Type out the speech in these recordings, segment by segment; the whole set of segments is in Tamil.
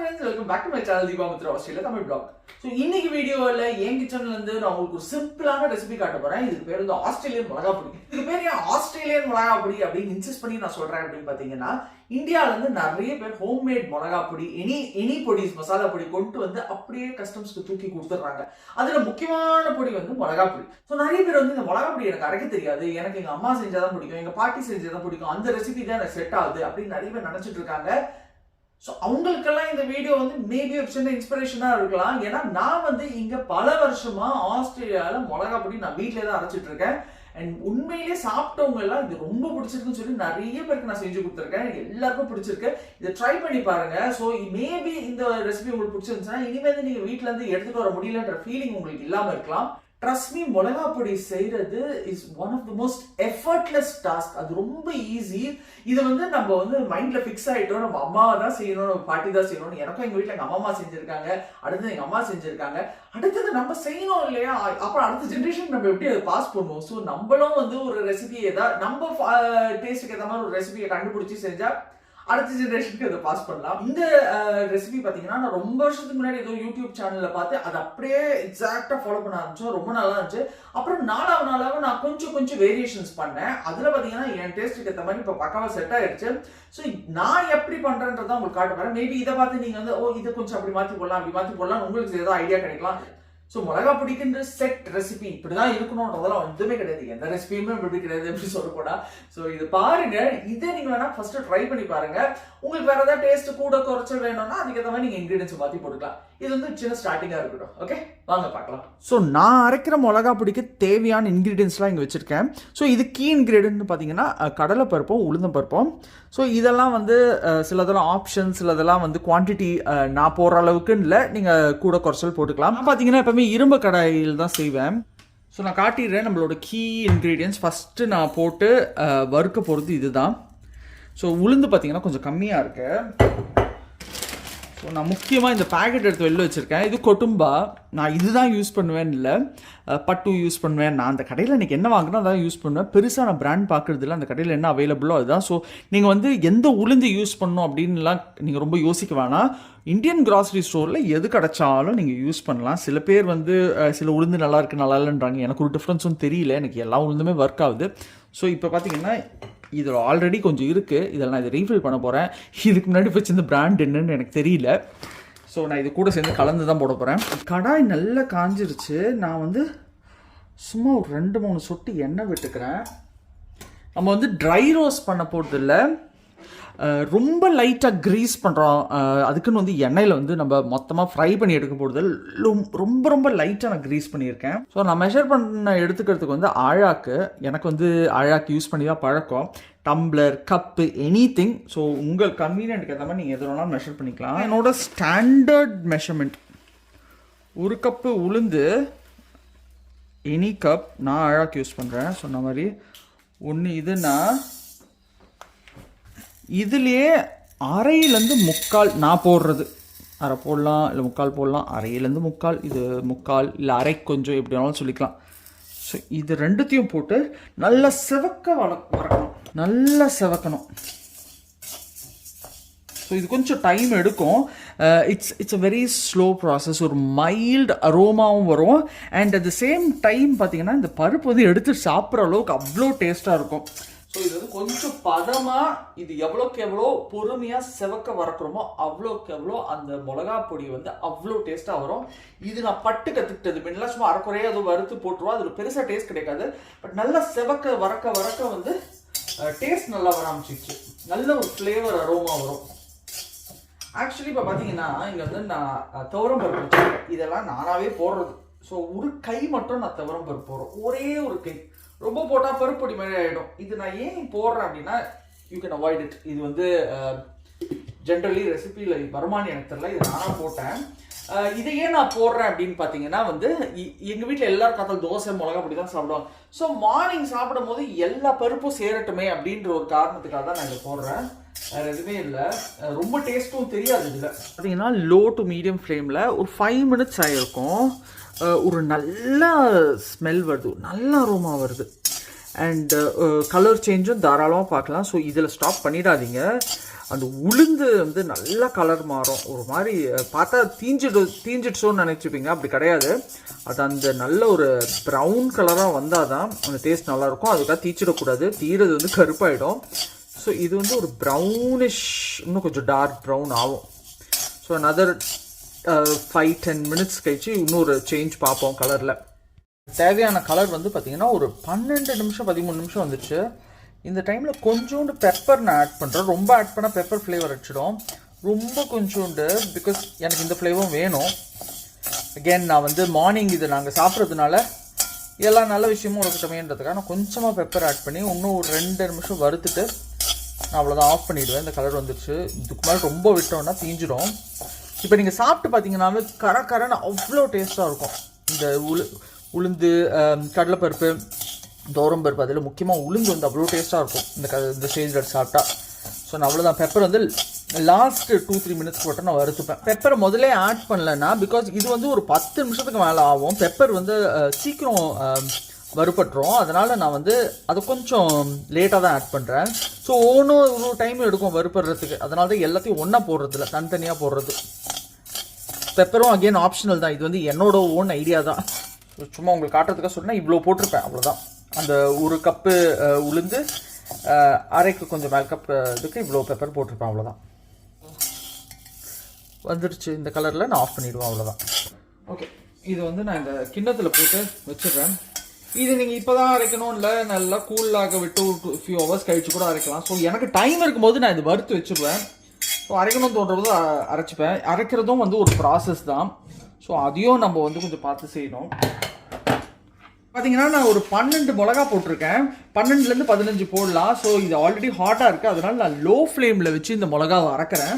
friends, welcome back to my channel Deepamuthra Australia Tamil Vlog. So இன்னைக்கு வீடியோல என் கிச்சன்ல இருந்து நான் உங்களுக்கு ஒரு சிம்பிளான ரெசிபி காட்ட போறேன். இதுக்கு பேர் வந்து ஆஸ்திரேலியன் மொளகா பொடி. இதுக்கு பேர் ஏன் ஆஸ்திரேலியன் மொளகா பொடி அப்படின்னு இன்சிஸ்ட் பண்ணி நான் சொல்றேன் அப்படின்னு பாத்தீங்கன்னா, இந்தியால இருந்து நிறைய பேர் ஹோம்மேட் மொளகா பொடி எனி பொடிஸ் மசாலா பொடி கொண்டு வந்து அப்படியே கஸ்டம்ஸ்க்கு தூக்கி கொடுத்துறாங்க. அதுல முக்கியமான பொடி வந்து மொளகா பொடி. ஸோ நிறைய பேர் வந்து இந்த மொளகா பொடி எனக்கு அரைக்க தெரியாது, எனக்கு எங்க அம்மா செஞ்சாதான் பிடிக்கும், எங்க பாட்டி செஞ்சாதான் பிடிக்கும், அந்த ரெசிபி தான் எனக்கு செட் ஆகுது அப்படின்னு நிறைய பேர் நினைச்சிட்டு இருக்காங்க. ஸோ அவங்களுக்கெல்லாம் இந்த வீடியோ வந்து மேபி ஒரு சின்ன இன்ஸ்பிரேஷனாக இருக்கலாம். ஏன்னா நான் வந்து இங்கே பல வருஷமா ஆஸ்திரேலியாவில் மிளகா பொடி நான் வீட்டிலே தான் அரைச்சிட்டு இருக்கேன். அண்ட் உண்மையிலேயே சாப்பிட்டவங்க எல்லாம் இது ரொம்ப பிடிச்சிருக்குன்னு சொல்லி நிறைய பேருக்கு நான் செஞ்சு கொடுத்துருக்கேன். எல்லாருக்கும் பிடிச்சிருக்கு. இதை ட்ரை பண்ணி பாருங்க. ஸோ மேபி இந்த ரெசிபி உங்களுக்கு பிடிச்சிருந்துச்சுன்னா இனிமேல் நீங்கள் வீட்டில இருந்து எடுத்துட்டு வர முடியலன்ற ஃபீலிங் உங்களுக்கு இல்லாமல் இருக்கலாம். Trust me, மொளகா பொடி செய்யறது is one of the most effortless task. அது ரொம்ப ஈஸி. இது வந்து நம்ம வந்து மைண்ட்ல ஃபிக்ஸ் ஆயிட்டோம், நம்ம அம்மா தான் செய்யணும், நம்ம பாட்டி தான் செய்யணும். எனக்கும் எங்க வீட்டுல எங்க அம்மா செஞ்சிருக்காங்க, அடுத்தது எங்க அம்மா செஞ்சிருக்காங்க, அடுத்தது நம்ம செய்யணும் இல்லையா? அப்புறம் அடுத்த ஜென்ரேஷன் நம்ம எப்படி அதை பாஸ் பண்ணுவோம்? ஸோ நம்மளும் வந்து ஒரு ரெசிபி ஏதாவது நம்ம டேஸ்ட்டுக்கு ஏற்ற மாதிரி ஒரு ரெசிபியை கண்டுபிடிச்சி செஞ்சா அடுத்த ஜெனரேஷனுக்கு அதை பாஸ் பண்ணலாம். இந்த ரெசிபி பார்த்தீங்கன்னா நான் ரொம்ப வருஷத்துக்கு முன்னாடி ஏதோ யூடியூப் சேனல்ல பார்த்து அதை அப்படியே எக்ஸாக்டா ஃபாலோ பண்ண ஆரம்பிச்சோம். ரொம்ப நல்லா இருந்துச்சு. அப்புறம் நாளாக நான் கொஞ்சம் வேரியேஷன்ஸ் பண்ணேன். அதுல பார்த்தீங்கன்னா என் டேஸ்ட்டுக்கு ஏற்ற மாதிரி இப்போ பக்காவா செட் ஆயிடுச்சு. ஸோ நான் எப்படி பண்றேன்றதான் உங்களுக்கு காட்ட போறேன். மேபி இதை பார்த்து நீங்க வந்து இதை கொஞ்சம் அப்படி மாற்றி போடலாம் உங்களுக்கு ஏதாவது ஐடியா கிடைக்கலாம். ஸோ மிளகா பொடிக்குன்ற செட் ரெசிபி இப்படிதான் இருக்கணும்ன்றதெல்லாம் எதுவுமே கிடையாது. எந்த ரெசிபியுமே இப்படி கிடையாது எப்படி சொல்லக்கூடா. ஸோ இது பாருங்க, இதை நீங்க வேணா ஃபர்ஸ்ட் ட்ரை பண்ணி பாருங்க. உங்களுக்கு வேற ஏதாவது டேஸ்ட் கூட குறைச்சல் வேணும்னா அதுக்கேற்ற மாதிரி நீங்க இன்கிரீடியன்ஸ் மாற்றி போட்டுக்கலாம். இது வந்து சின்ன ஸ்டார்டிங்கா இருக்கட்டும். ஓகே, வாங்க பார்க்கலாம். ஸோ நான் அரைக்கிற மிளகா பொடிக்கு தேவையான இன்கிரீடியன்ஸ்லாம் இங்கே வச்சிருக்கேன். ஸோ இது கீ இன்கிரீடியன்ட் பார்த்தீங்கன்னா கடலை பருப்பும் உளுந்தம் பருப்பும். ஸோ இதெல்லாம் வந்து சிலதெல்லாம் ஆப்ஷன், சிலதெல்லாம் வந்து குவான்டிட்டி நான் போடுற அளவுக்குன்னு இல்லை, நீங்கள் கூட குறைச்சல் போட்டுக்கலாம். பார்த்தீங்கன்னா எப்பவுமே இரும்பு கடாயில் தான் செய்வேன். ஸோ நான் காட்டிடுறேன் நம்மளோட கீ இன்க்ரீடியன்ஸ். ஃபஸ்ட்டு நான் போட்டு வறுக்க போகிறது இதுதான். ஸோ உளுந்து பார்த்தீங்கன்னா கொஞ்சம் கம்மியாக இருக்கு. ஸோ நான் முக்கியமாக இந்த பேக்கெட் எடுத்து வெளில வச்சுருக்கேன். இது கொட்டும்பா. நான் இதுதான் யூஸ் பண்ணுவேன்னு இல்லை, பட்டு யூஸ் பண்ணுவேன். நான் அந்த கடையில் எனக்கு என்ன வாங்கினா அதான் யூஸ் பண்ணுவேன். பெருசாக நான் பிராண்ட் பார்க்குறது இல்லை, அந்த கடையில் என்ன அவைலபிளோ அதுதான். ஸோ நீங்கள் வந்து எந்த உளுந்து யூஸ் பண்ணணும் அப்படின்லாம் நீங்கள் ரொம்ப யோசிக்க வேணாம். இந்தியன் கிராசரி ஸ்டோரில் எது கிடைச்சாலும் நீங்கள் யூஸ் பண்ணலாம். சில பேர் வந்து சில உளுந்து நல்லா இருக்குது நல்லா இல்லைன்றாங்க. எனக்கு ஒரு டிஃப்ரென்ஸும் தெரியல, எனக்கு எல்லா உளுந்துமே ஒர்க் ஆகுது. ஸோ இப்போ பார்த்தீங்கன்னா இதில் ஆல்ரெடி கொஞ்சம் இருக்குது. இதில் நான் இதை ரீஃபில் பண்ண போகிறேன். இதுக்கு முன்னாடி வச்சிருந்த பிராண்ட் என்னன்னு எனக்கு தெரியல. ஸோ நான் இது கூட சேர்ந்து கலந்து தான் போட போகிறேன். கடாய் நல்லா காஞ்சிருச்சு. நான் வந்து சும்மா ஒரு 2-3 சொட்டு எண்ணெய் விட்டுக்கிறேன். நம்ம வந்து ட்ரை ரோஸ்ட் பண்ண போகிறது இல்லை, ரொம்ப லைட்டாக க்ரீஸ் பண்ணுறோம். அதுக்குன்னு வந்து எண்ணெயில் வந்து நம்ம மொத்தமாக ஃப்ரை பண்ணி எடுக்க போகிறது ரொம்ப லைட்டாக நான் க்ரீஸ் பண்ணியிருக்கேன். ஸோ நான் மெஷர் பண்ண எடுத்துக்கிறதுக்கு வந்து ஆழாக்கு, எனக்கு வந்து ஆழாக்கு யூஸ் பண்ணி தான் பழக்கம். Tumbler, cup, anything. ஸோ உங்கள் கன்வீனியன்ட்க்கு ஏற்ற மாதிரி நீங்கள் எது வேணாலும் மெஷர் பண்ணிக்கலாம். என்னோட ஸ்டாண்டர்ட் மெஷர்மெண்ட் 1 கப்பு உளுந்து, எனி கப் நான் ஆழாக்கு யூஸ் பண்ணுறேன். சொன்ன மாதிரி 1 இதுன்னா இதுலேயே 1/2 முக்கால் நான் போடுறது. 1/2 போடலாம், இல்லை 1/4 போடலாம். 1/2 முக்கால், இது 1/4 இல்லை அரை கொஞ்சம் எப்படி வேணாலும் சொல்லிக்கலாம். ஸோ இது ரெண்டுத்தையும் போட்டு நல்லா வறக்கணும், நல்லா செவக்கணும். ஸோ இது கொஞ்சம் டைம் எடுக்கும். It's a very slow process. ஒரு மைல்டு அரோமாவும் வரும். And at the same time பார்த்தீங்கன்னா இந்த பருப்பு வந்து எடுத்து சாப்பிட்ற அளவுக்கு அவ்வளோ டேஸ்ட்டாக இருக்கும். ஸோ இது வந்து கொஞ்சம் பதமாக, இது எவ்வளோக்கு எவ்வளோ பொறுமையாக செவக்க வறக்கிறோமோ அவ்வளோக்கு எவ்வளோ அந்த மிளகா பொடி வந்து அவ்வளோ டேஸ்ட்டாக வரும். இது நான் பட்டு கற்றுக்கிட்டது. முன்னெல்லாம் சும்மா அரைக்குறையாக அதுவும் வறுத்து போட்டுருவோம், அது ஒரு பெருசாக டேஸ்ட் கிடைக்காது. பட் நல்லா செவக்க வறக்க வந்து டேஸ்ட் நல்லா வர ஆரம்பிச்சிச்சு. நல்ல ஒரு ஃப்ளேவர் அரோமா வரும். ஆக்சுவலி இப்போ பார்த்தீங்கன்னா இங்கே வந்து நான் துவரம் பருப்பு வச்சுருக்கேன். இதெல்லாம் நானாகவே போடுறது. ஸோ ஒரு கை மட்டும் நான் துவரம் பருப்பு போடுறேன், ஒரே ஒரு கை. ரொம்ப போட்டால் பருப்பு பொடி மாதிரி ஆகிடும். இது நான் ஏன் போடுறேன் அப்படின்னா யூ கேன் அவாய்ட் இட். இது வந்து ஜென்ரலி ரெசிபியில் வருமானு எனக்கு தெரியல, இது நானாக போட்டேன். இதை ஏன் நான் போடுறேன் அப்படின்னு பார்த்தீங்கன்னா வந்து எங்கள் வீட்டில் எல்லாரும் காத்தால் தோசை மிளகா பொடி தான் சாப்பிடுவாங்க. ஸோ மார்னிங் சாப்பிடும் போது எல்லா பருப்பும் சேரட்டுமே அப்படின்ற ஒரு காரணத்துக்காக தான் நான் இதை போடுறேன். வேறு எதுவுமே இல்லை. ரொம்ப டேஸ்ட்டும் தெரியாது. இதில் பார்த்தீங்கன்னா லோ டு மீடியம் ஃப்ளேமில் ஒரு 5 மினிட்ஸ் ஆகிருக்கும். ஒரு நல்ல ஸ்மெல் வருது, நல்ல அரோமா வருது. அண்ட் கலர் சேஞ்சும் தாராளமாக பார்க்கலாம். ஸோ இதில் ஸ்டாப் பண்ணிடாதீங்க. அந்த உளுந்து வந்து நல்லா கலர் மாறும். ஒரு மாதிரி பார்த்தா தீஞ்சிடுச்சோன்னு நினச்சிப்பீங்க, அப்படி கிடையாது. அது அந்த நல்ல ஒரு ப்ரௌன் கலராக வந்தால் தான் அந்த டேஸ்ட் நல்லாயிருக்கும். அதுக்காக தீச்சிடக்கூடாது, தீரது வந்து கருப்பாயிடும். ஸோ இது வந்து ஒரு ப்ரௌனிஷ், இன்னும் கொஞ்சம் டார்க் ப்ரௌன் ஆகும். ஸோ another 5-10 minutes கழிச்சு இன்னொரு சேஞ்ச் பார்ப்போம் கலரில். தேவையான கலர் வந்து பார்த்திங்கன்னா ஒரு 12 நிமிஷம் 13 நிமிஷம் வந்துச்சு. இந்த டைமில் கொஞ்சோண்டு பெப்பர் நான் ஆட் பண்ணுறேன். ரொம்ப ஆட் பண்ணால் பெப்பர் ஃப்ளேவர் அடிச்சிடும். ரொம்ப கொஞ்சோண்டு, பிகாஸ் எனக்கு இந்த ஃப்ளேவரும் வேணும். அகெயின் நான் வந்து மார்னிங் இதை நாங்கள் சாப்பிட்றதுனால எல்லா நல்ல விஷயமும் இருக்கட்டுமேன்றதுக்காக நான் கொஞ்சமாக பெப்பர் ஆட் பண்ணி இன்னும் ஒரு 2 நிமிஷம் வறுத்துட்டு நான் அவ்வளோதான் ஆஃப் பண்ணிவிடுவேன். இந்த கலர் வந்துடுச்சு. இதுக்கு மேலே ரொம்ப விட்டோம்னா தீஞ்சிடும். இப்போ நீங்கள் சாப்பிட்டு பார்த்தீங்கன்னாவே கரன்னு அவ்வளோ டேஸ்ட்டாக இருக்கும். இந்த உளுந்து, கடலைப்பருப்பு, பருப்பு, அதில் முக்கியமாக உளுந்து வந்து அவ்வளோ டேஸ்ட்டாக இருக்கும் இந்த ஸ்டேஜில் சாப்பிட்டா. ஸோ நான் அவ்வளோதான். பெப்பர் வந்து லாஸ்ட்டு 2-3 மினிட்ஸ் போட்டு நான் வறுத்துப்பேன். பெப்பரை முதலே ஆட் பண்ணலைன்னா, பிகாஸ் இது வந்து ஒரு 10 நிமிஷத்துக்கு மேலே ஆகும். பெப்பர் வந்து சீக்கிரம் வறுப்பட்டுரும். அதனால் நான் வந்து அதை கொஞ்சம் லேட்டாக தான் ஆட் பண்ணுறேன். ஸோ ஒரு டைம் எடுக்கும் வறுப்படுறதுக்கு. அதனால தான் எல்லாத்தையும் ஒன்றா போடுறதில்ல, தனித்தனியாக போடுறது. பெப்பரும் அகெயின் ஆப்ஷனல் தான். இது வந்து என்னோட ஓன் ஐடியா தான். சும்மா உங்களுக்கு காட்டுறதுக்காக சொன்னால் இவ்வளோ போட்டிருப்பேன், அவ்வளோதான். அந்த 1 கப்பு உளுந்து, அரைக்கு கொஞ்சம் மேல் கப் இதுக்கு இவ்வளோ பெப்பர் போட்டிருப்பேன், அவ்வளோதான். வந்துடுச்சு இந்த கலரில். நான் ஆஃப் பண்ணிவிடுவேன், அவ்வளோதான். ஓகே, இது வந்து நான் இந்த கிண்ணத்தில் போட்டு வச்சிடுறேன். இது நீங்கள் இப்போ தான் அரைக்கணும் இல்லை, நல்லா கூலாக விட்டு ஃபியூ ஹவர்ஸ் கழிச்சு கூட அரைக்கலாம். ஸோ எனக்கு டைம் இருக்கும்போது நான் இது வறுத்து வச்சுருவேன். ஸோ அரைக்கணும்னு தோன்றது அரைச்சிப்பேன். அரைக்கிறதும் வந்து ஒரு ப்ராசஸ் தான். ஸோ அதையும் நம்ம வந்து கொஞ்சம் பார்த்து செய்யணும். பார்த்தீங்கன்னா நான் ஒரு 12 மிளகா போட்டிருக்கேன். 12லேருந்து 15 போடலாம். ஸோ இது ஆல்ரெடி ஹாட்டாக இருக்குது. அதனால நான் லோ ஃப்ளேமில் வச்சு இந்த மிளகாவை வறக்கிறேன்.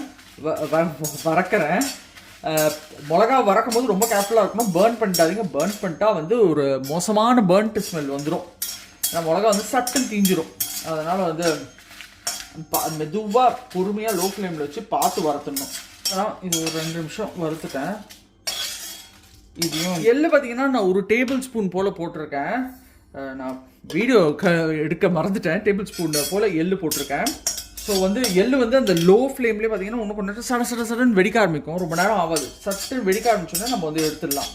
மிளகா வறக்கும் போது ரொம்ப கேர்ஃபுல்லாக இருக்கணும். பேர்ன் பண்ணிட்டாதீங்க. பேர்ன் பண்ணிட்டா வந்து ஒரு மோசமான பேர்ன்ட்டு ஸ்மெல் வந்துடும். ஏன்னா மிளகா வந்து சட்டுன்னு தீஞ்சிடும். அதனால் வந்து மெதுவாக பொறுமையாக லோ ஃப்ளேமில் வச்சு பார்த்து வறுத்துடணும். ஆனால் இது ஒரு 2 நிமிஷம் வறுத்துட்டேன். இதையும் எள்ளு பார்த்தீங்கன்னா நான் ஒரு டேபிள் ஸ்பூன் போல் போட்டிருக்கேன். நான் வீடியோ எடுக்க மறந்துட்டேன். டேபிள் ஸ்பூன் போல் எள்ளு போட்டிருக்கேன். ஸோ வந்து எள்ளு வந்து அந்த லோ ஃப்ளேம்லேயே பார்த்தீங்கன்னா இன்னும் கொஞ்சம் நேரம் சடன்னு வெடிக்க ஆரம்பிக்கும். ரொம்ப நேரம் ஆகாது. சட்டுன்னு வெடிக்க ஆரம்பிச்சோன்னா நம்ம வந்து எடுத்துடலாம்.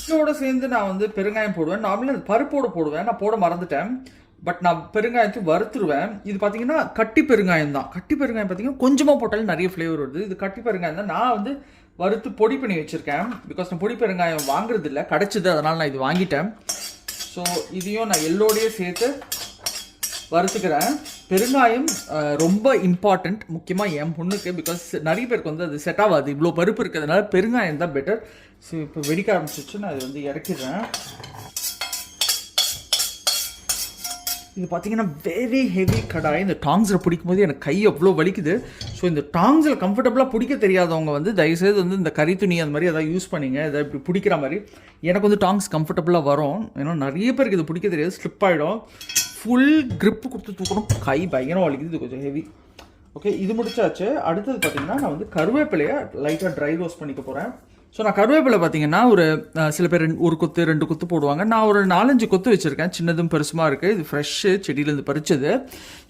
இதோட சேர்ந்து நான் வந்து பெருங்காயம் போடுவேன். நார்மலாக அது பருப்போடு போடுவேன். நான் போட மறந்துட்டேன். பட் நான் பெருங்காயத்தை வறுத்துருவேன். இது பார்த்தீங்கன்னா கட்டி பெருங்காயம் தான். கட்டி பெருங்காயம் பார்த்தீங்கன்னா கொஞ்சமாக போட்டாலும் நிறைய ஃப்ளேவர் வருது. இது கட்டி பெருங்காயம் தான். நான் வந்து வறுத்து பொடி பண்ணி வச்சுருக்கேன். பிகாஸ் நான் பொடி பெருங்காயம் வாங்குறது இல்லை, கிடச்சிது. அதனால் நான் இது வாங்கிட்டேன். ஸோ இதையும் நான் எள்ளோடையே சேர்த்து வறுத்துக்கிறேன். பெருங்காயம் ரொம்ப இம்பார்ட்டண்ட், முக்கியமாக என் பொண்ணுக்கு. பிகாஸ் நிறைய பேருக்கு வந்து அது செட் ஆகாது. இவ்வளோ பருப்பு இருக்கிறதுனால பெருங்காயம் தான் பெட்டர். ஸோ இப்போ வெடிக்க ஆரம்பிச்சிச்சு. நான் இது வந்து இறக்கிடுறேன். இது பார்த்தீங்கன்னா வெரி ஹெவி கடாய். இந்த டாங்ஸில் பிடிக்கும் போது எனக்கு கை அவ்வளோ வலிக்குது. ஸோ இந்த டாங்ஸில் கம்ஃபர்டபுளாக பிடிக்க தெரியாதவங்க வந்து தயவுசெய்து வந்து இந்த கறி துணி அந்த மாதிரி எதாவது யூஸ் பண்ணிங்க. எதாவது இப்படி பிடிக்கிற மாதிரி. எனக்கு வந்து டாங்ஸ் கம்ஃபர்டபுளாக வரும். ஏன்னா நிறைய பேருக்கு இது பிடிக்க தெரியாது, ஸ்லிப் ஆகிடும். ஃபுல் க்ரிப்பு கொடுத்து தூக்கணும். கை பயங்கரம் வலிக்குது. இது கொஞ்சம் ஹெவி. ஓகே, இது முடிச்சாச்சு. அடுத்தது பார்த்தீங்கன்னா நான் வந்து கருவேப்பிலையை லைட்டாக ட்ரை ரோஸ்ட் பண்ணிக்க போகிறேன். ஸோ நான் கருவேப்பிலை பார்த்தீங்கன்னா ஒரு சில பேர் 1 கொத்து 2 கொத்து போடுவாங்க. நான் ஒரு 4-5 கொத்து வச்சுருக்கேன். சின்னதும் பெருசுமாக இருக்குது. இது ஃப்ரெஷ்ஷு, செடியிலேருந்து பறிச்சது.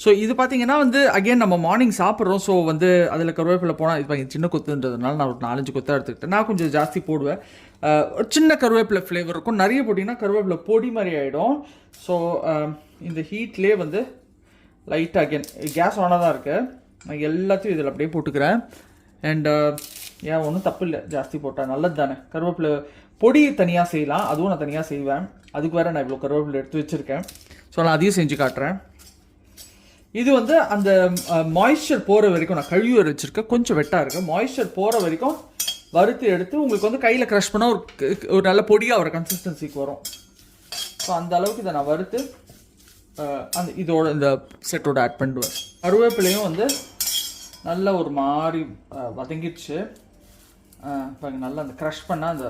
ஸோ இது பார்த்தீங்கன்னா வந்து அகெயின் நம்ம மார்னிங் சாப்பிட்றோம். ஸோ வந்து அதில் கருவேப்பிலை போனால் இது சின்ன கொத்துன்றதுனால நான் ஒரு 4-5 கொத்தாக எடுத்துக்கிட்டேன். நான் கொஞ்சம் ஜாஸ்தி போடுவேன். சின்ன கருவேப்பிலை ஃப்ளேவர் இருக்கும். நிறைய போட்டிங்கன்னா கருவேப்பிலை பொடி மாதிரி ஆகிடும். ஸோ இந்த ஹீட்லேயே வந்து லைட்டாக அகெயின் கேஸ் ஆனாக தான் இருக்குது. நான் எல்லாத்தையும் இதில் அப்படியே போட்டுக்கிறேன். அண்ட் ஏன் ஒன்றும் தப்பு இல்லை, ஜாஸ்தி போட்டால் நல்லது தானே. கருவேப்பிலை பொடி தனியாக செய்யலாம், அதுவும் நான் தனியாக செய்வேன். அதுக்கு வேறு நான் இவ்வளோ கருவேப்பிலை எடுத்து வச்சுருக்கேன். ஸோ நான் அதையும் செஞ்சு காட்டுறேன். இது வந்து அந்த மாய்ஸ்சர் போகிற வரைக்கும் நான் கழுவி வச்சுருக்கேன். கொஞ்சம் வெட்டாக இருக்குது. மாய்ஸ்சர் போகிற வரைக்கும் வறுத்து எடுத்து உங்களுக்கு வந்து கையில் க்ரஷ் பண்ணால் ஒரு நல்ல பொடியாக ஒரு கன்சிஸ்டன்சிக்கு வரும். ஸோ அந்த அளவுக்கு இதை நான் வறுத்து அந்த இதோட இந்த செட்டோட ஆட் பண்ணிடுவேன். கருவேப்பிலையும் வந்து நல்லா ஒரு மாதிரி வதங்கிடுச்சு. இப்போ நல்லா அந்த க்ரஷ் பண்ணால் அந்த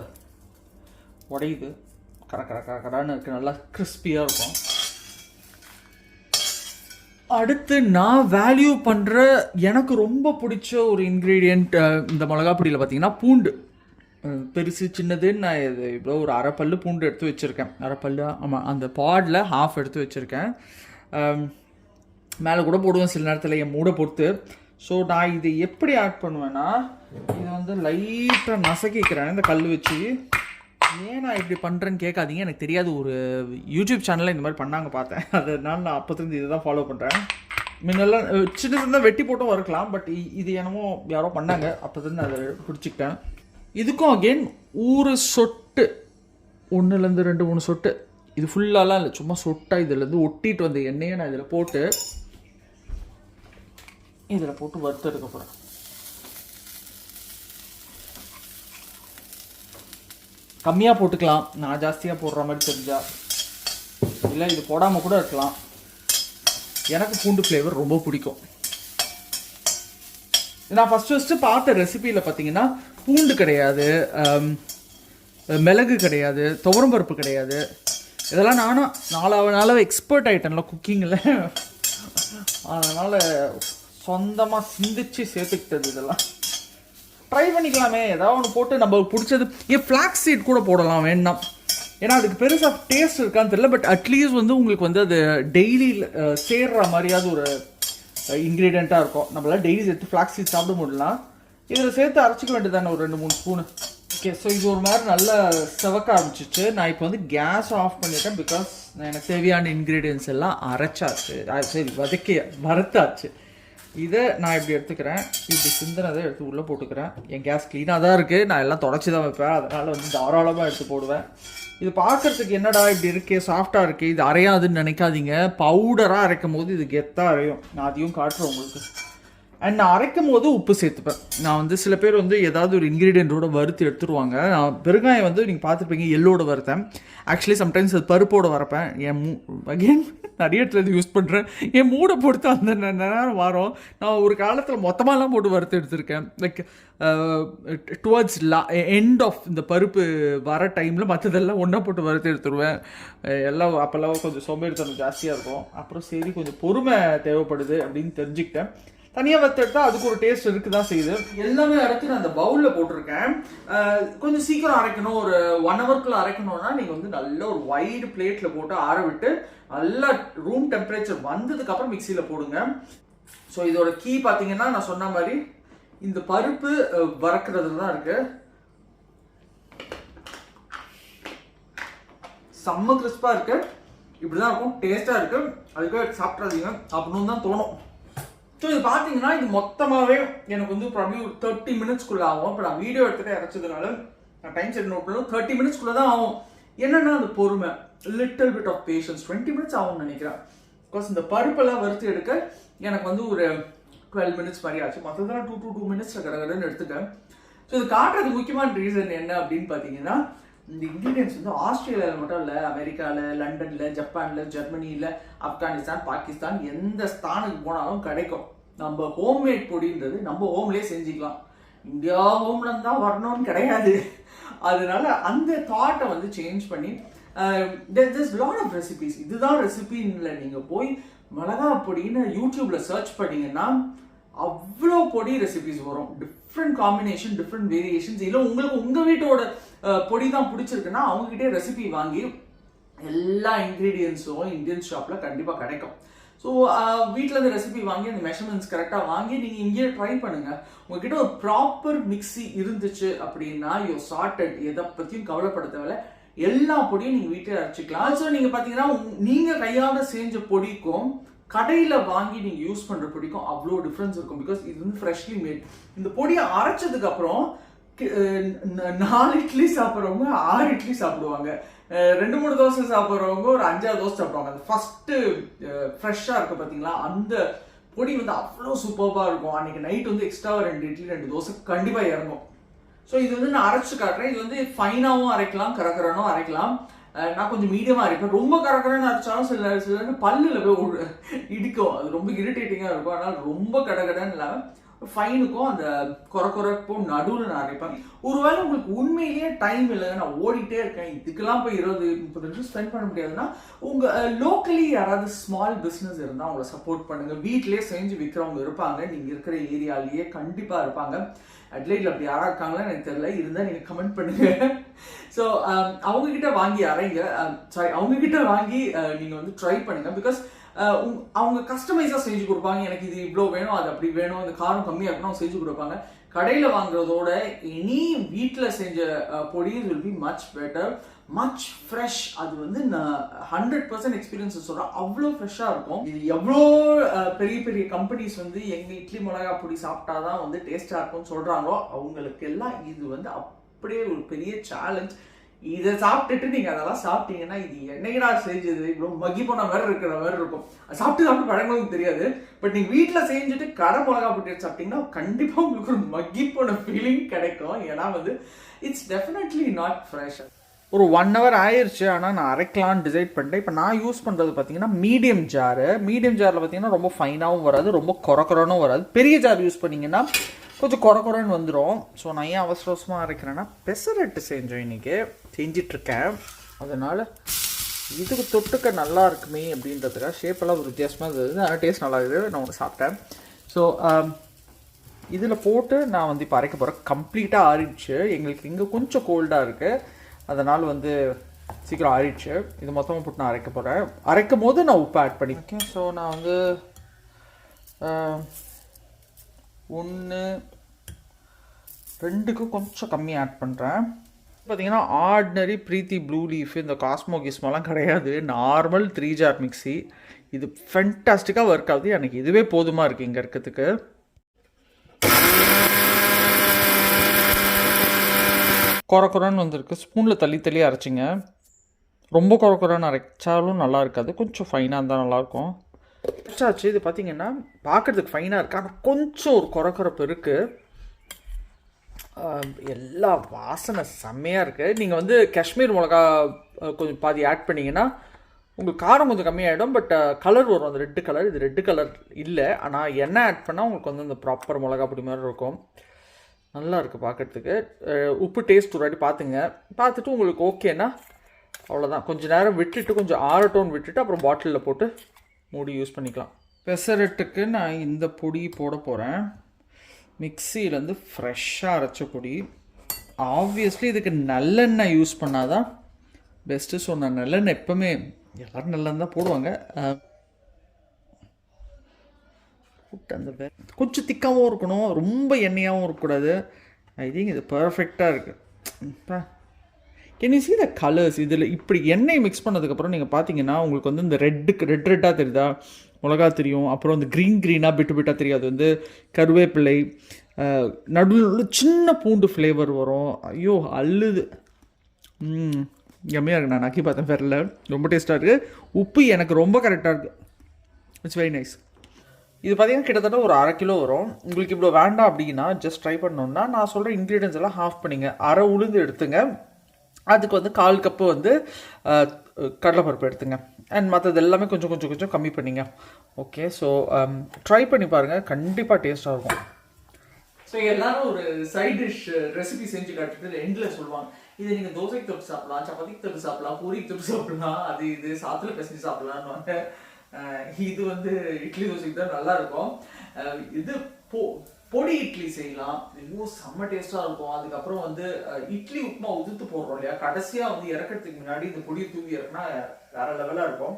உடையுது. கடான்னு இருக்குது. நல்லா கிறிஸ்பியாக இருக்கும். அடுத்து நான் வேல்யூ பண்ணுற எனக்கு ரொம்ப பிடிச்ச ஒரு இன்க்ரீடியண்ட் இந்த மிளகா பொடியில் பார்த்தீங்கன்னா பூண்டு. பெருசு சின்னதுன்னு நான் இது இவ்வளோ ஒரு 1/2 பல்லு பூண்டு எடுத்து வச்சுருக்கேன். 1/2 பல்லு, ஆமாம், அந்த பாடில் ஹாஃப் எடுத்து வச்சுருக்கேன். மேலே கூட போடுவேன் சில நேரத்தில் என் மூடை பொறுத்து. ஸோ நான் இதை எப்படி ஆட் பண்ணுவேன்னா, இதை வந்து லைட்டாக நசக்கிக்கிறேன் இந்த கல் வச்சு. ஏன் நான் இப்படி பண்ணுறேன்னு கேட்காதீங்க, எனக்கு தெரியாது. ஒரு யூடியூப் சேனலில் இந்த மாதிரி பண்ணாங்க பார்த்தேன், அதனால நான் அப்போத்துலேருந்து இதை தான் ஃபாலோ பண்ணுறேன். முன்னெல்லாம் சின்ன சின்ன வெட்டி போட்டும் வறுக்கலாம், பட் இது என்னமோ யாரோ பண்ணாங்க, அப்போதுலேருந்து அதை பிடிச்சிக்கிட்டேன். இதுக்கும் அகெயின் ஒரு சொட்டு, 1 2 3 சொட்டு, இது ஃபுல்லாலாம் இல்லை, சும்மா சொட்டாக இதிலேருந்து ஒட்டிட்டு வந்த எண்ணெயை நான் இதில் போட்டு வறுத்து எடுக்க போகிறேன். கம்மியாக போட்டுக்கலாம், நான் ஜாஸ்தியாக போடுற மாதிரி தெரிஞ்சா, இல்லை இது போடாமல் கூட இருக்கலாம். எனக்கு பூண்டு ஃப்ளேவர் ரொம்ப பிடிக்கும். நான் ஃபஸ்ட்டு பார்த்த ரெசிபியில் பார்த்தீங்கன்னா பூண்டு கிடையாது, மிளகு கிடையாது, துவரம்பருப்பு கிடையாது. இதெல்லாம் நாளாக எக்ஸ்பர்ட் ஆகிட்டேன்ல குக்கிங்கில், அதனால் சொந்தமாக சிந்திச்சு சேர்த்துக்கிட்டது. இதெல்லாம் ட்ரை பண்ணிக்கலாமே, ஏதாவது ஒன்று போட்டு நம்ம பிடிச்சது. ஃப்ளாக்ஸ் சீட் கூட போடலாம் வேண்டாம், ஏன்னா அதுக்கு பெருசாக டேஸ்ட் இருக்கான்னு தெரியல. பட் அட்லீஸ்ட் வந்து உங்களுக்கு வந்து அது டெய்லி சேர்ற மாதிரியாவது ஒரு இன்க்ரீடியண்ட்டாக இருக்கும். நம்மளால் டெய்லி சேர்த்து ஃப்ளாக்ஸ் சீட் சாப்பிட முடியலாம். இதில் சேர்த்து அரைச்சிக்க வேண்டியதானே ஒரு 2 3 ஸ்பூனு. ஓகே, ஸோ இது ஒரு மாதிரி நல்லா செவக்க ஆரம்பிச்சிச்சு. நான் இப்போ வந்து கேஸ் ஆஃப் பண்ணிட்டேன், பிகாஸ் எனக்கு தேவையான இன்க்ரீடியன்ஸ் எல்லாம் அரைச்சாச்சு, சரி வறுத்தாச்சு. இதை நான் இப்படி எடுத்துக்கிறேன், இப்படி சிந்தனதை எடுத்து உள்ளே போட்டுக்கிறேன். என் கேஸ் க்ளீனாக தான் இருக்குது, நான் எல்லாம் தொடச்சி தான் வைப்பேன், அதனால் வந்து தாராளமாக எடுத்து போடுவேன். இது பார்க்குறதுக்கு என்னடா இப்படி இருக்கே, சாஃப்டாக இருக்குது, இது அரையாதுன்னு நினைக்காதீங்க. பவுடராக அரைக்கும் போது இது கெத்தாக அரையும். நான் அதையும் காட்டுறேன் உங்களுக்கு. அண்ட் நான் அரைக்கும் போது உப்பு சேர்த்துப்பேன். நான் வந்து சில பேர் வந்து ஏதாவது ஒரு இன்க்ரீடியண்ட்டோட வறுத்து எடுத்துருவாங்க. நான் பெருங்காயம் வந்து நீங்கள் பார்த்துருப்பீங்க எல்லோட வறுத்தேன். ஆக்சுவலி சம்டைம்ஸ் அது பருப்போடு வரப்பேன். அகெயின் நிறைய இடத்துல யூஸ் பண்ணுறேன். என் மூடை பொறுத்து அந்த நேரம் வரும். நான் ஒரு காலத்தில் மொத்தமாகலாம் போட்டு வறுத்து எடுத்திருக்கேன். லைக் டுவர்ட்ஸ் எண்ட் ஆஃப் இந்த பருப்பு வர டைமில் மற்றதெல்லாம் ஒன்றா போட்டு வறுத்து எடுத்துருவேன். எல்லாம் அப்போல்லாம் கொஞ்சம் சோம்பேறித்தனம் ஜாஸ்தியாக இருக்கும். அப்புறம் சரி கொஞ்சம் பொறுமை தேவைப்படுது அப்படின்னு தெரிஞ்சுக்கிட்டேன். தனியாக வறுத்தெடுத்தா அதுக்கு ஒரு டேஸ்ட் இருக்கு தான் செய்யுது. எல்லாமே அரைச்சி நான் அந்த பவுலில் போட்டிருக்கேன். கொஞ்சம் சீக்கிரம் அரைக்கணும், ஒரு 1 ஹவர்க்குள்ள அரைக்கணும்னா நீங்கள் வந்து நல்ல ஒரு வைடு பிளேட்டில் போட்டு ஆற விட்டு நல்லா ரூம் டெம்பரேச்சர் வந்ததுக்கப்புறம் மிக்சியில் போடுங்க. ஸோ இதோட கீ பார்த்தீங்கன்னா நான் சொன்ன மாதிரி இந்த பருப்பு வறுக்கிறதுல தான் இருக்கு. செம்ம கிறிஸ்பாக இருக்கு, இப்படிதான் இருக்கும், டேஸ்டாக இருக்கு. அதுக்கு சாப்பிட்றாதீங்க அப்படின்னு தான் தோணும். ஸோ இது பார்த்தீங்கன்னா இது மொத்தமாகவே எனக்கு வந்து ப்ராப்ளி ஒரு 30 மினிட்ஸ்க்குள்ளே ஆகும். இப்போ நான் வீடியோ எடுத்துகிட்டு இறச்சதுனால நான் டைம் செட் நோட் பண்ணணும், 30 மினிட்ஸ்க்குள்ளே தான் ஆகும். என்னென்னா அந்த பொறுமை, little bit of patience. 20 minutes ஆகும்னு நினைக்கிறேன். பிகாஸ் இந்த பருப்பெல்லாம் வறுத்து எடுக்க எனக்கு வந்து ஒரு 12 மினிட்ஸ் மாதிரி ஆச்சு. மற்றதெல்லாம் 2 to 2 மினிட்ஸில் கடகடன்னு எடுத்துக்கேன். ஸோ இது காட்டுறதுக்கு முக்கியமான ரீசன் என்ன அப்படின்னு பார்த்தீங்கன்னா, இந்த இன்க்ரீடியன்ஸ் வந்து ஆஸ்திரேலியாவில் மட்டும் இல்லை, அமெரிக்காவில், லண்டனில், ஜப்பானில், ஜெர்மனியில், ஆப்கானிஸ்தான், பாகிஸ்தான் எந்த ஸ்தானுக்கு போனாலும் கிடைக்கும். நம்ம ஹோம்மேட் பொடின்றது நம்ம ஹோம்லேயே செஞ்சுக்கலாம். இந்தியா ஹோம்ல தான் வரணும்னு கிடையாது. அதனால அந்த தாட்டை வந்து சேஞ்ச் பண்ணி there's lot of recipes. இதுதான் ரெசிபின்ல நீங்கள் போய் மிளகா பொடின்னு யூடியூப்ல சர்ச் பண்ணீங்கன்னா அவ்வளோ பொடி ரெசிபிஸ் வரும். Different combination, different variations. இல்லை உங்களுக்கு உங்கள் வீட்டோட பொடி தான் பிடிச்சிருக்குன்னா அவங்ககிட்டே ரெசிபி வாங்கி எல்லா இன்க்ரீடியன்ஸும் இந்தியன் ஷாப்பில் கண்டிப்பாக கிடைக்கும். ஸோ வீட்டில் இந்த ரெசிபி வாங்கி அந்த மெஷர்மெண்ட்ஸ் கரெக்டாக வாங்கி நீங்கள் இங்கேயே ட்ரை பண்ணுங்கள். உங்ககிட்ட ஒரு ப்ராப்பர் மிக்ஸி இருந்துச்சு அப்படின்னா யூ சார்ட்டட், எதை பற்றியும் கவலைப்பட தேவையில்ல. எல்லா பொடியும் நீங்கள் வீட்டில் அரைச்சிக்கலாம். ஆல்சோ நீங்கள் பார்த்தீங்கன்னா நீங்கள் கையால் செஞ்ச பொடிக்கும் கடையில் வாங்கி நீங்கள் யூஸ் பண்ணுற பொடிக்கும் அவ்வளோ டிஃப்ரென்ஸ் இருக்கும். பிகாஸ் இது வந்து ஃப்ரெஷ்லி மேட். இந்த பொடியை அரைச்சதுக்கு அப்புறம் 4 இட்லி சாப்பிட்றவங்க 6 இட்லி சாப்பிடுவாங்க, 2 3 தோசை சாப்பிட்றவங்க ஒரு 5 தோசை சாப்பிடுவாங்க. அந்த ஃபர்ஸ்ட் ஃப்ரெஷ்ஷாக இருக்கு பார்த்தீங்களா, அந்த பொடி வந்து அவ்வளோ சூப்பராக இருக்கும். அன்னைக்கு நைட் வந்து எக்ஸ்ட்ரா 2 இட்லி 2 தோசை கண்டிப்பாக இறங்கும். ஸோ இது வந்து நான் அரைச்சு காட்டுறேன். இது வந்து ஃபைனாகவும் அரைக்கலாம், கரகரனும் அரைக்கலாம். நான் கொஞ்சம் மீடியமாக அரைப்பேன். ரொம்ப கரகரன்னு அரைச்சாலும் சில பல்லில் போய் இடிக்கும், அது ரொம்ப இரிட்டேட்டிங்காக இருக்கும். அதனால் ரொம்ப கடகடன்னு இல்லாமல் ஃபைனுக்கும் அந்த குறைப்பும் நடுவில் நான் அரைப்பேன். ஒருவேளை உங்களுக்கு உண்மையிலேயே டைம் இல்லை, நான் ஓடிட்டே இருக்கேன், இதுக்கெல்லாம் போய் 20-30 நிமிஷம் ஸ்பெண்ட் பண்ண முடியாதுன்னா உங்கள் லோக்கலி யாராவது ஸ்மால் பிஸ்னஸ் இருந்தால் அவங்கள சப்போர்ட் பண்ணுங்கள். வீட்டிலேயே செஞ்சு விற்கிறவங்க இருப்பாங்க, நீங்கள் இருக்கிற ஏரியாலேயே கண்டிப்பாக இருப்பாங்க. அட்லைட்ல அப்படி யாரா இருக்காங்களா எனக்கு தெரியல, இருந்தால் நீங்கள் கமெண்ட் பண்ணுங்க. ஸோ அவங்கக்கிட்ட வாங்கி அரைங்க, சாரி அவங்கக்கிட்ட வாங்கி நீங்கள் வந்து ட்ரை பண்ணுங்க. பிகாஸ் அவங்க கஸ்டமைஸா செஞ்சு கொடுப்பாங்க. எனக்கு இது இவ்வளோ வேணும், அது அப்படி வேணும், இந்த காரம் கம்மியாக இருக்கணும் செஞ்சு கொடுப்பாங்க. கடையில் வாங்குறதோட இனி வீட்டில் செஞ்ச பொடிஸ் will be much better, much fresh. அது வந்து நான் 100% எக்ஸ்பீரியன்ஸ் சொல்கிறேன், அவ்வளோ ஃப்ரெஷ்ஷாக இருக்கும். இது எவ்வளோ பெரிய பெரிய கம்பெனிஸ் வந்து எங்கள் இட்லி மிளகா பொடி சாப்பிட்டாதான் வந்து டேஸ்டாக இருக்கும்னு சொல்கிறாங்களோ அவங்களுக்கு எல்லாம் இது வந்து அப்படியே ஒரு பெரிய சேலஞ்ச். இதை சாப்பிட்டுட்டு நீங்க அதெல்லாம் சாப்பிட்டீங்கன்னா இது என்னைக்கடா செஞ்சது, இவ்வளோ மக்கி போன மாதிரி இருக்கிற மாதிரி இருக்கும். சாப்பிட்டு பழங்களுக்கு தெரியாது. பட் நீங்க வீட்டில் செஞ்சுட்டு கடை மிளகா பொடி சாப்பிட்டீங்கன்னா கண்டிப்பா உங்களுக்கு ஒரு மக்கி போன ஃபீலிங் கிடைக்கும். ஏன்னா வந்து இட்ஸ் டெஃபினெட்லி நாட் ஃப்ரெஷ். ஒரு 1 hour ஆயிடுச்சு, ஆனால் நான் அரைக்கலான்னு டிசைட் பண்ணிட்டேன். இப்போ நான் யூஸ் பண்ணுறது பார்த்தீங்கன்னா மீடியம் ஜாரு. மீடியம் ஜாரில் பார்த்தீங்கன்னா ரொம்ப ஃபைனாகவும் வராது, ரொம்ப கொரக்கொரனும் வராது. பெரிய ஜார் யூஸ் பண்ணிங்கன்னா கொஞ்சம் கொரன்னு வந்துடும். ஸோ நான் ஏன் அவசரமாக அரைக்கிறேன்னா பெசரட்டு செஞ்சிட்ருக்கேன். அதனால் இதுக்கு தொட்டுக்க நல்லா இருக்குமே அப்படின்றதுக்காக ஷேப்பெல்லாம் ஒரு வித்தியாசமாக இருந்தது, ஆனால் டேஸ்ட் நல்லா இருக்குது. நான் ஒன்று சாப்பிட்டேன். ஸோ இதில் போட்டு நான் வந்து இப்போ அரைக்க போகிறேன். கம்ப்ளீட்டாக ஆறிடுச்சு. எங்களுக்கு இங்கே கொஞ்சம் கோல்டாக இருக்குது, அதனால் வந்து சீக்கிரம் ஆறிடுச்சு. இது மொத்தமாக போட்டு நான் அரைக்க போகிறேன். அரைக்கும் போது நான் உப்பு ஆட் பண்ணியிருக்கேன். ஸோ நான் வந்து 1 2க்கு கொஞ்சம் கம்மி ஆட் பண்ணுறேன். பார்த்தீங்கன்னா ஆர்டினரி பிரீத்தி ப்ளூ லீஃப் இந்த காஸ்மோ கிஸ்மோலாம் கிடையாது, நார்மல் 3 ஜார் மிக்ஸி. இது ஃபென்டாஸ்டிக்காக ஒர்க் ஆகுது. எனக்கு இதுவே போதுமாக இருக்குது இங்கே இருக்கிறதுக்கு. கொரன்னு வந்திருக்கு. ஸ்பூனில் தள்ளி அரைச்சிங்க. ரொம்ப கொரன்னு அரைச்சாலும் நல்லா இருக்காது, கொஞ்சம் ஃபைனாக இருந்தால் நல்லாயிருக்கும். அரைச்சாச்சு. இது பார்த்தீங்கன்னா பார்க்குறதுக்கு ஃபைனாக இருக்குது, ஆனால் கொஞ்சம் ஒரு கொரப்பு இருக்குது. எல்லா வாசனை செம்மையாக இருக்குது. நீங்கள் வந்து காஷ்மீர் மிளகா கொஞ்சம் பாதி ஆட் பண்ணிங்கன்னா உங்களுக்கு காரம் கொஞ்சம் கம்மியாகிடும். பட் கலர் வரும், அந்த ரெட்டு கலர். இது ரெட்டு கலர் இல்லை, ஆனால் எண்ணெய் ஆட் பண்ணால் உங்களுக்கு வந்து அந்த ப்ராப்பர் மிளகா பொடி மாதிரி இருக்கும். நல்லா இருக்குது பார்க்குறதுக்கு. உப்பு டேஸ்ட் ஒரு வாட்டி பார்த்துட்டு உங்களுக்கு ஓகேன்னா அவ்வளோதான். கொஞ்சம் நேரம் விட்டுட்டு கொஞ்சம் ஆரட்டோன்னு விட்டுட்டு அப்புறம் பாட்டிலில் போட்டு மூடி யூஸ் பண்ணிக்கலாம். பெசரட்டுக்கு நான் இந்த பொடி போட போகிறேன். மிக்சியிலேருந்து ஃப்ரெஷ்ஷாக அரைச்ச பொடி. ஆப்வியஸ்லி இதுக்கு நல்லெண்ணெய் யூஸ் பண்ணால் தான் பெஸ்ட்டு. ஸோ நான் நல்லெண்ணெய் எப்போவுமே எல்லோரும் நல்லெண்ணெய் தான் போடுவாங்க. அந்த கொஞ்சம் திக்காகவும் இருக்கணும், ரொம்ப எண்ணெயாகவும் இருக்கக்கூடாது. ஐ திங்க் இது பர்ஃபெக்டாக இருக்குது. Can you see the colours? இதில் இப்படி எண்ணெய் மிக்ஸ் பண்ணதுக்கப்புறம் நீங்கள் பார்த்தீங்கன்னா உங்களுக்கு வந்து இந்த ரெட்டாக தெரியுதா, மிளகா தெரியும். அப்புறம் இந்த க்ரீனாக பிட்டாக தெரியும். அது வந்து கருவேப்பிலை, நடுவில் சின்ன பூண்டு ஃப்ளேவர் வரும். ஐயோ அள்ளுது. எம்மையாக இருக்குது. நான் நக்கி பார்த்தேன், ஃபெரில் ரொம்ப டேஸ்ட்டாக இருக்குது. உப்பு எனக்கு ரொம்ப கரெக்டாக இருக்குது. It's very nice. இது பார்த்தீங்கன்னா கிட்டத்தட்ட ஒரு 1/2 கிலோ வரும். உங்களுக்கு இவ்வளோ வேண்டாம் அப்படின்னா ஜஸ்ட் ட்ரை பண்ணோன்னா நான் சொல்கிற இன்க்ரீடியன்ஸ் எல்லாம் ஹாஃப் பண்ணிங்க. 1/2 உளுந்து எடுத்துங்க, அதுக்கு வந்து 1/4 கப்பு வந்து கடலைப்பருப்பு எடுத்துங்க. அண்ட் மற்றது எல்லாமே கொஞ்சம் கம்மி பண்ணிங்க. ஓகே, ஸோ ட்ரை பண்ணி பாருங்கள், கண்டிப்பாக டேஸ்ட்டாக இருக்கும். ஸோ எல்லாரும் ஒரு சைட் டிஷ் ரெசிபி செஞ்சு காட்டுட்டு எண்டில் சொல்லுவாங்க, இதை நீங்கள் தோசைக்கு தொட்டு சாப்பிடலாம், சப்பாத்திக்கு தொட்டு சாப்பிடலாம், பூரிக்கு தொட்டு சாப்பிடலாம், அது இது சாத்தில் பிசைஞ்சு சாப்பிடலான்னு. இது வந்து இட்லி தோசைக்கு தான் நல்லா இருக்கும். இது பொடி இட்லி செய்யலாம், இன்னும் செம்ம டேஸ்டாக இருக்கும். அதுக்கப்புறம் வந்து இட்லி உப்புமா உதுத்து போடுறோம் இல்லையா, கடைசியாக வந்து இறக்கிறதுக்கு முன்னாடி இந்த பொடியை தூவி இறக்குனா வேற லெவலாக இருக்கும்.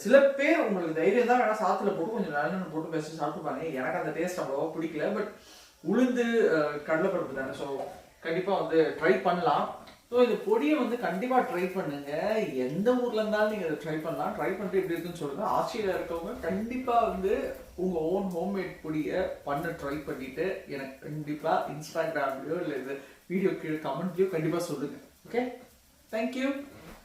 சில பேர் உங்களுக்கு தைரியம் தான் வேணா சாத்தில் போட்டு கொஞ்சம் நல்லெண்ணெய் போட்டு பேசி சாப்பிட்டுப்பாங்க. எனக்கு அந்த டேஸ்ட் அவ்வளோவா பிடிக்கல. பட் உளுந்து கடலைப்பருப்பு தானே, ஸோ கண்டிப்பாக வந்து ட்ரை பண்ணலாம். ஸோ இந்த பொடியை வந்து கண்டிப்பாக ட்ரை பண்ணுங்க. எந்த ஊர்ல இருந்தாலும் நீங்கள் ட்ரை பண்ணலாம். ட்ரை பண்ணிட்டு எப்படி இருக்குன்னு சொல்லுங்க. ஆஸ்திரேலியா இருக்கவங்க கண்டிப்பாக வந்து உங்கள் ஓன் ஹோம்மேட் பொடியை பண்ண ட்ரை பண்ணிட்டு எனக்கு கண்டிப்பாக இன்ஸ்டாகிராம்லையோ இல்லை இது வீடியோ கீழே கமெண்ட்லையோ கண்டிப்பாக சொல்லுங்க. Okay, thank you.